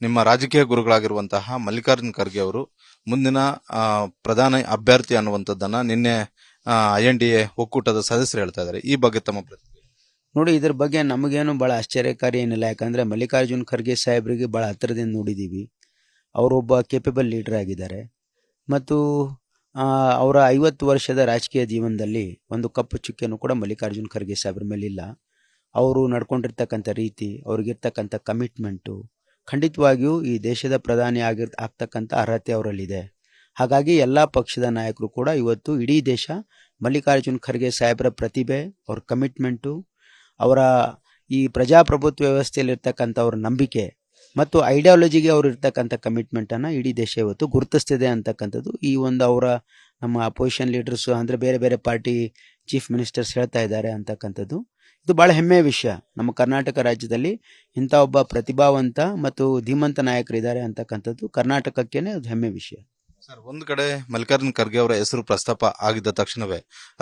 ನಿಮ್ಮ ರಾಜಕೀಯ ಗುರುಗಳಾಗಿರುವಂತಹ ಮಲ್ಲಿಕಾರ್ಜುನ್ ಖರ್ಗೆ ಅವರು ಮುಂದಿನ ಪ್ರಧಾನಿ ಅಭ್ಯರ್ಥಿ ಅನ್ನುವಂಥದ್ದನ್ನ ನಿನ್ನೆ INDA ಒಕ್ಕೂಟದ ಸದಸ್ಯರು ಹೇಳ್ತಾ ಇದ್ದಾರೆ. ಈ ಬಗ್ಗೆ ತಮ್ಮ ಪ್ರತಿಕ್ರಿಯೆ ನೋಡಿ. ಇದ್ರ ಬಗ್ಗೆ ನಮಗೇನು ಬಹಳ ಆಶ್ಚರ್ಯಕಾರಿ ಏನಿಲ್ಲ. ಯಾಕಂದ್ರೆ ಮಲ್ಲಿಕಾರ್ಜುನ್ ಖರ್ಗೆ ಸಾಹೇಬರಿಗೆ ಬಹಳ ಹತ್ತಿರದಿಂದ ನೋಡಿದ್ದೀವಿ. ಅವರೊಬ್ಬ ಕೇಪಬಲ್ ಲೀಡರ್ ಆಗಿದ್ದಾರೆ ಮತ್ತು ಅವರ 50 ವರ್ಷದ ರಾಜಕೀಯ ಜೀವನದಲ್ಲಿ ಒಂದು ಕಪ್ಪು ಚುಕ್ಕೆನೂ ಕೂಡ ಮಲ್ಲಿಕಾರ್ಜುನ್ ಖರ್ಗೆ ಸಾಹೇಬ್ರ ಮೇಲಿಲ್ಲ. ಅವರು ನಡ್ಕೊಂಡಿರ್ತಕ್ಕಂಥ ರೀತಿ, ಅವ್ರಿಗಿರ್ತಕ್ಕಂಥ ಕಮಿಟ್ಮೆಂಟು ಖಂಡಿತವಾಗಿಯೂ ಈ ದೇಶದ ಪ್ರಧಾನಿ ಆಗ್ತಕ್ಕಂಥ ಅರ್ಹತೆ ಅವರಲ್ಲಿದೆ. ಹಾಗಾಗಿ ಎಲ್ಲ ಪಕ್ಷದ ನಾಯಕರು ಕೂಡ ಇವತ್ತು ಇಡೀ ದೇಶ ಮಲ್ಲಿಕಾರ್ಜುನ್ ಖರ್ಗೆ ಸಾಹೇಬ್ರ ಪ್ರತಿಭೆ, ಅವ್ರ ಕಮಿಟ್ಮೆಂಟು, ಅವರ ಈ ಪ್ರಜಾಪ್ರಭುತ್ವ ವ್ಯವಸ್ಥೆಯಲ್ಲಿರ್ತಕ್ಕಂಥ ಅವ್ರ ನಂಬಿಕೆ ಮತ್ತು ಐಡಿಯಾಲಜಿಗೆ ಅವರು ಇರ್ತಕ್ಕಂಥ ಕಮಿಟ್ಮೆಂಟನ್ನು ಇಡೀ ದೇಶ ಇವತ್ತು ಗುರುತಿಸ್ತಿದೆ ಅಂತಕ್ಕಂಥದ್ದು ಈ ಒಂದು ಅವರ ನಮ್ಮ ಅಪೋಸಿಷನ್ ಲೀಡರ್ಸು ಅಂದರೆ ಬೇರೆ ಬೇರೆ ಪಾರ್ಟಿ ಚೀಫ್ ಮಿನಿಸ್ಟರ್ಸ್ ಹೇಳ್ತಾ ಇದ್ದಾರೆ ಅಂತಕ್ಕಂಥದ್ದು. ಇದು ಭಾಳ ಹೆಮ್ಮೆಯ ವಿಷಯ. ನಮ್ಮ ಕರ್ನಾಟಕ ರಾಜ್ಯದಲ್ಲಿ ಇಂಥ ಒಬ್ಬ ಪ್ರತಿಭಾವಂತ ಮತ್ತು ಧೀಮಂತ ನಾಯಕರಿದ್ದಾರೆ ಅಂತಕ್ಕಂಥದ್ದು ಕರ್ನಾಟಕಕ್ಕೇನೆ ಅದು ಹೆಮ್ಮೆ ವಿಷಯ. ಸರ್, ಒಂದು ಕಡೆ ಮಲ್ಲಿಕಾರ್ಜುನ್ ಖರ್ಗೆ ಅವರ ಹೆಸರು ಪ್ರಸ್ತಾಪ ಆಗಿದ್ದ ತಕ್ಷಣವೇ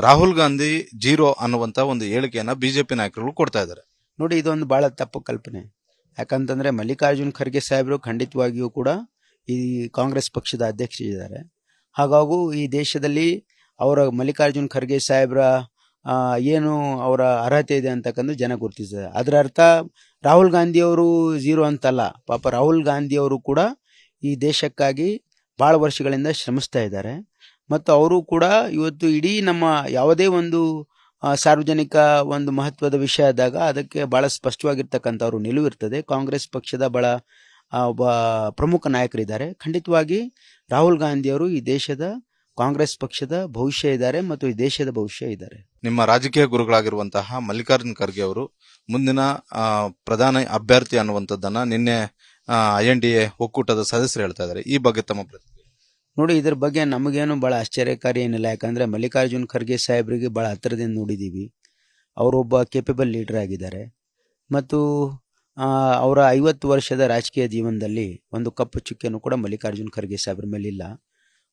ರಾಹುಲ್ ಗಾಂಧಿ ಜೀರೋ ಅನ್ನುವಂತ ಒಂದು ಹೇಳಿಕೆಯನ್ನ ಬಿಜೆಪಿ ನಾಯಕರು ಕೊಡ್ತಾ ಇದ್ದಾರೆ. ನೋಡಿ, ಇದೊಂದು ಬಹಳ ತಪ್ಪು ಕಲ್ಪನೆ. ಯಾಕಂತಂದ್ರೆ ಮಲ್ಲಿಕಾರ್ಜುನ್ ಖರ್ಗೆ ಸಾಹೇಬರು ಖಂಡಿತವಾಗಿಯೂ ಕೂಡ ಈ ಕಾಂಗ್ರೆಸ್ ಪಕ್ಷದ ಅಧ್ಯಕ್ಷರಿದ್ದಾರೆ. ಹಾಗಾಗಿ ಈ ದೇಶದಲ್ಲಿ ಅವರ ಮಲ್ಲಿಕಾರ್ಜುನ್ ಖರ್ಗೆ ಸಾಹೇಬ್ರ ಏನು ಅವರ ಅರ್ಹತೆ ಇದೆ ಅಂತಕ್ಕಂಥ ಜನ ಗುರುತಿಸಿದ್ದಾರೆ. ಅದರ ಅರ್ಥ ರಾಹುಲ್ ಗಾಂಧಿಯವರು ಝೀರೋ ಅಂತಲ್ಲ. ಪಾಪ ರಾಹುಲ್ ಗಾಂಧಿಯವರು ಕೂಡ ಈ ದೇಶಕ್ಕಾಗಿ ಭಾಳ ವರ್ಷಗಳಿಂದ ಶ್ರಮಿಸ್ತಾ ಇದ್ದಾರೆ ಮತ್ತು ಅವರು ಕೂಡ ಇವತ್ತು ಇಡೀ ನಮ್ಮ ಯಾವುದೇ ಒಂದು ಸಾರ್ವಜನಿಕ ಒಂದು ಮಹತ್ವದ ವಿಷಯ ಆದಾಗ ಅದಕ್ಕೆ ಭಾಳ ಸ್ಪಷ್ಟವಾಗಿರ್ತಕ್ಕಂಥವ್ರು ನಿಲುವು ಇರ್ತದೆ. ಕಾಂಗ್ರೆಸ್ ಪಕ್ಷದ ಭಾಳ ಒಬ್ಬ ಪ್ರಮುಖ ನಾಯಕರಿದ್ದಾರೆ. ಖಂಡಿತವಾಗಿ ರಾಹುಲ್ ಗಾಂಧಿಯವರು ಈ ದೇಶದ ಕಾಂಗ್ರೆಸ್ ಪಕ್ಷದ ಭವಿಷ್ಯ ಇದ್ದಾರೆ ಮತ್ತು ಈ ದೇಶದ ಭವಿಷ್ಯ ಇದ್ದಾರೆ. ನಿಮ್ಮ ರಾಜಕೀಯ ಗುರುಗಳಾಗಿರುವಂತಹ ಮಲ್ಲಿಕಾರ್ಜುನ್ ಖರ್ಗೆ ಅವರು ಮುಂದಿನ ಪ್ರಧಾನಿ ಅಭ್ಯರ್ಥಿ ಅನ್ನುವಂಥದ್ದನ್ನ ನಿನ್ನೆ INDA ಒಕ್ಕೂಟದ ಸದಸ್ಯರು ಹೇಳ್ತಾ ಇದ್ದಾರೆ. ಈ ಬಗ್ಗೆ ತಮ್ಮ ಪ್ರತಿಕ್ರಿಯೆ ನೋಡಿ. ಇದ್ರ ಬಗ್ಗೆ ನಮಗೇನು ಬಹಳ ಆಶ್ಚರ್ಯಕಾರಿ ಏನಿಲ್ಲ. ಯಾಕಂದ್ರೆ ಮಲ್ಲಿಕಾರ್ಜುನ್ ಖರ್ಗೆ ಸಾಹೇಬರಿಗೆ ಬಹಳ ಹತ್ತಿರದಿಂದ ನೋಡಿದ್ದೀವಿ. ಅವರೊಬ್ಬ ಕೇಪಬಲ್ ಲೀಡರ್ ಆಗಿದ್ದಾರೆ ಮತ್ತು ಅವರ 50 ವರ್ಷದ ರಾಜಕೀಯ ಜೀವನದಲ್ಲಿ ಒಂದು ಕಪ್ಪು ಚುಕ್ಕೆನೂ ಕೂಡ ಮಲ್ಲಿಕಾರ್ಜುನ್ ಖರ್ಗೆ ಸಾಹೇಬ್ರ ಮೇಲಿಲ್ಲ.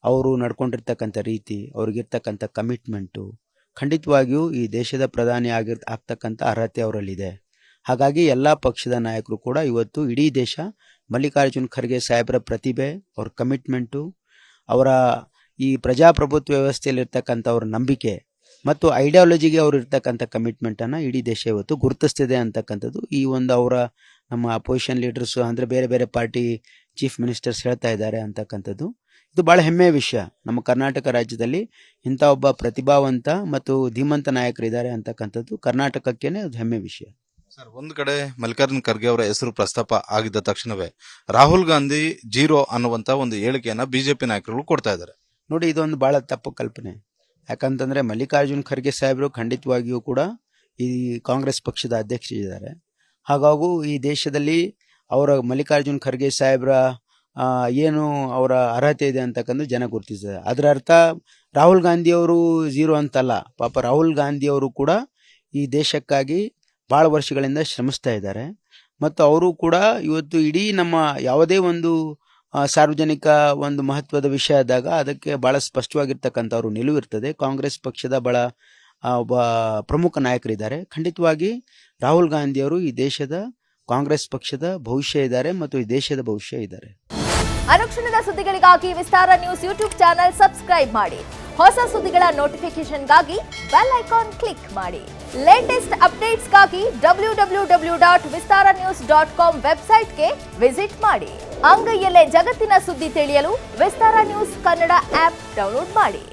ಅವರು ನಡ್ಕೊಂಡಿರ್ತಕ್ಕಂಥ ರೀತಿ, ಅವ್ರಿಗಿರ್ತಕ್ಕಂಥ ಕಮಿಟ್ಮೆಂಟು ಖಂಡಿತವಾಗಿಯೂ ಈ ದೇಶದ ಪ್ರಧಾನಿ ಆಗ್ತಕ್ಕಂಥ ಅರ್ಹತೆ ಅವರಲ್ಲಿದೆ. ಹಾಗಾಗಿ ಎಲ್ಲ ಪಕ್ಷದ ನಾಯಕರು ಕೂಡ ಇವತ್ತು ಇಡೀ ದೇಶ ಮಲ್ಲಿಕಾರ್ಜುನ್ ಖರ್ಗೆ ಸಾಹೇಬ್ರ ಪ್ರತಿಭೆ, ಅವ್ರ ಕಮಿಟ್ಮೆಂಟು, ಅವರ ಈ ಪ್ರಜಾಪ್ರಭುತ್ವ ವ್ಯವಸ್ಥೆಯಲ್ಲಿರ್ತಕ್ಕಂಥ ಅವ್ರ ನಂಬಿಕೆ ಮತ್ತು ಐಡಿಯಾಲಜಿಗೆ ಅವರು ಇರ್ತಕ್ಕಂಥ ಕಮಿಟ್ಮೆಂಟನ್ನು ಇಡೀ ದೇಶ ಇವತ್ತು ಗುರುತಿಸ್ತಿದೆ ಅಂತಕ್ಕಂಥದ್ದು ಈ ಒಂದು ಅವರ ನಮ್ಮ ಅಪೋಸಿಷನ್ ಲೀಡರ್ಸು ಅಂದರೆ ಬೇರೆ ಬೇರೆ ಪಾರ್ಟಿ ಚೀಫ್ ಮಿನಿಸ್ಟರ್ಸ್ ಹೇಳ್ತಾ ಇದ್ದಾರೆ ಅಂತಕ್ಕಂಥದ್ದು. ಇದು ಭಾಳ ಹೆಮ್ಮೆಯ ವಿಷಯ. ನಮ್ಮ ಕರ್ನಾಟಕ ರಾಜ್ಯದಲ್ಲಿ ಇಂಥ ಒಬ್ಬ ಪ್ರತಿಭಾವಂತ ಮತ್ತು ಧೀಮಂತ ನಾಯಕರಿದ್ದಾರೆ ಅಂತಕ್ಕಂಥದ್ದು ಕರ್ನಾಟಕಕ್ಕೇನೆ ಅದು ಹೆಮ್ಮೆ ವಿಷಯ. ಸರ್, ಒಂದು ಕಡೆ ಮಲ್ಲಿಕಾರ್ಜುನ್ ಖರ್ಗೆ ಅವರ ಹೆಸರು ಪ್ರಸ್ತಾಪ ಆಗಿದ್ದ ತಕ್ಷಣವೇ ರಾಹುಲ್ ಗಾಂಧಿ ಜೀರೋ ಅನ್ನುವಂತ ಒಂದು ಹೇಳಿಕೆಯನ್ನ ಬಿಜೆಪಿ ನಾಯಕರು ಕೊಡ್ತಾ ಇದ್ದಾರೆ. ನೋಡಿ, ಇದೊಂದು ಬಹಳ ತಪ್ಪು ಕಲ್ಪನೆ. ಯಾಕಂತಂದ್ರೆ ಮಲ್ಲಿಕಾರ್ಜುನ್ ಖರ್ಗೆ ಸಾಹೇಬರು ಖಂಡಿತವಾಗಿಯೂ ಕೂಡ ಈ ಕಾಂಗ್ರೆಸ್ ಪಕ್ಷದ ಅಧ್ಯಕ್ಷರಿದ್ದಾರೆ. ಹಾಗಾಗಿ ಈ ದೇಶದಲ್ಲಿ ಅವರ ಮಲ್ಲಿಕಾರ್ಜುನ್ ಖರ್ಗೆ ಸಾಹೇಬ್ರ ಏನು ಅವರ ಅರ್ಹತೆ ಇದೆ ಅಂತಕ್ಕಂಥ ಜನ ಗುರುತಿಸಿದ್ದಾರೆ. ಅದರ ಅರ್ಥ ರಾಹುಲ್ ಗಾಂಧಿಯವರು ಝೀರೋ ಅಂತಲ್ಲ. ಪಾಪ ರಾಹುಲ್ ಗಾಂಧಿಯವರು ಕೂಡ ಈ ದೇಶಕ್ಕಾಗಿ ಭಾಳ ವರ್ಷಗಳಿಂದ ಶ್ರಮಿಸ್ತಾ ಇದ್ದಾರೆ ಮತ್ತು ಅವರು ಕೂಡ ಇವತ್ತು ಇಡೀ ನಮ್ಮ ಯಾವುದೇ ಒಂದು ಸಾರ್ವಜನಿಕ ಒಂದು ಮಹತ್ವದ ವಿಷಯ ಆದಾಗ ಅದಕ್ಕೆ ಭಾಳ ಸ್ಪಷ್ಟವಾಗಿರ್ತಕ್ಕಂಥವ್ರು ನಿಲುವು ಇರ್ತದೆ. ಕಾಂಗ್ರೆಸ್ ಪಕ್ಷದ ಭಾಳ ಒಬ್ಬ ಪ್ರಮುಖ ನಾಯಕರಿದ್ದಾರೆ. ಖಂಡಿತವಾಗಿ ರಾಹುಲ್ ಗಾಂಧಿಯವರು ಈ ದೇಶದ ಕಾಂಗ್ರೆಸ್ ಪಕ್ಷದ ಭವಿಷ್ಯ ಇದ್ದಾರೆ ಮತ್ತು ಈ ದೇಶದ ಭವಿಷ್ಯ ಇದ್ದಾರೆ. ಅನುಕ್ಷಣದ ಸುದ್ದಿಗಳಿಗಾಗಿ ವಿಸ್ತಾರ ನ್ಯೂಸ್ ಯೂಟ್ಯೂಬ್ ಚಾನೆಲ್ ಸಬ್ಸ್ಕ್ರೈಬ್ ಮಾಡಿ. ಹೊಸ ಸುದ್ದಿಗಳ ನೋಟಿಫಿಕೇಶನ್ಗಾಗಿ ಬೆಲ್ ಐಕಾನ್ ಕ್ಲಿಕ್ ಮಾಡಿ. ಲೇಟೆಸ್ಟ್ ಅಪ್ಡೇಟ್ಸ್ಗಾಗಿ www.vistaranews.com ವೆಬ್ಸೈಟ್ಗೆ ವಿಸಿಟ್ ಮಾಡಿ. ಅಂಗೈಯಲ್ಲೇ ಜಗತ್ತಿನ ಸುದ್ದಿ ತಿಳಿಯಲು ವಿಸ್ತಾರ ನ್ಯೂಸ್ ಕನ್ನಡ ಆಪ್ ಡೌನ್ಲೋಡ್ ಮಾಡಿ.